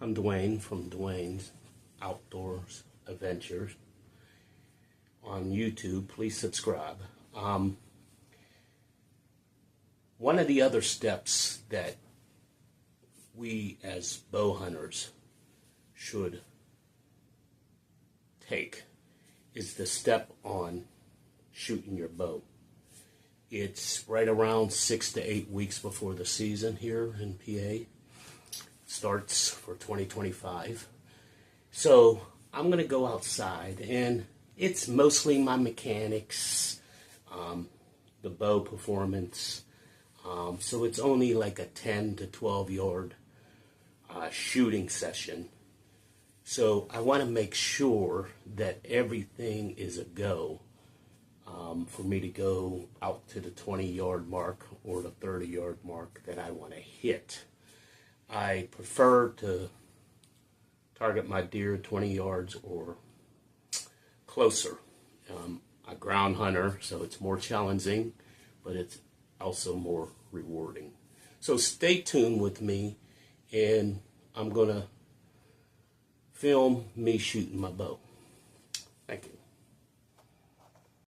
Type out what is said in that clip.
I'm Dwayne from Dwayne's Outdoors Adventures on YouTube. Please subscribe. One of the other steps that we as bow hunters should take is the step on shooting your bow. It's right around 6 to 8 weeks before the season here in PA. Starts for 2025. So I'm going to go outside, and it's mostly my mechanics, the bow performance. So it's only like a 10 to 12 yard shooting session. So I want to make sure that everything is a go for me to go out to the 20-yard mark or the 30-yard mark that I want to hit. I prefer to target my deer 20 yards or closer. A ground hunter, so it's more challenging, but it's also more rewarding. So stay tuned with me, and I'm going to film me shooting my bow. Thank you.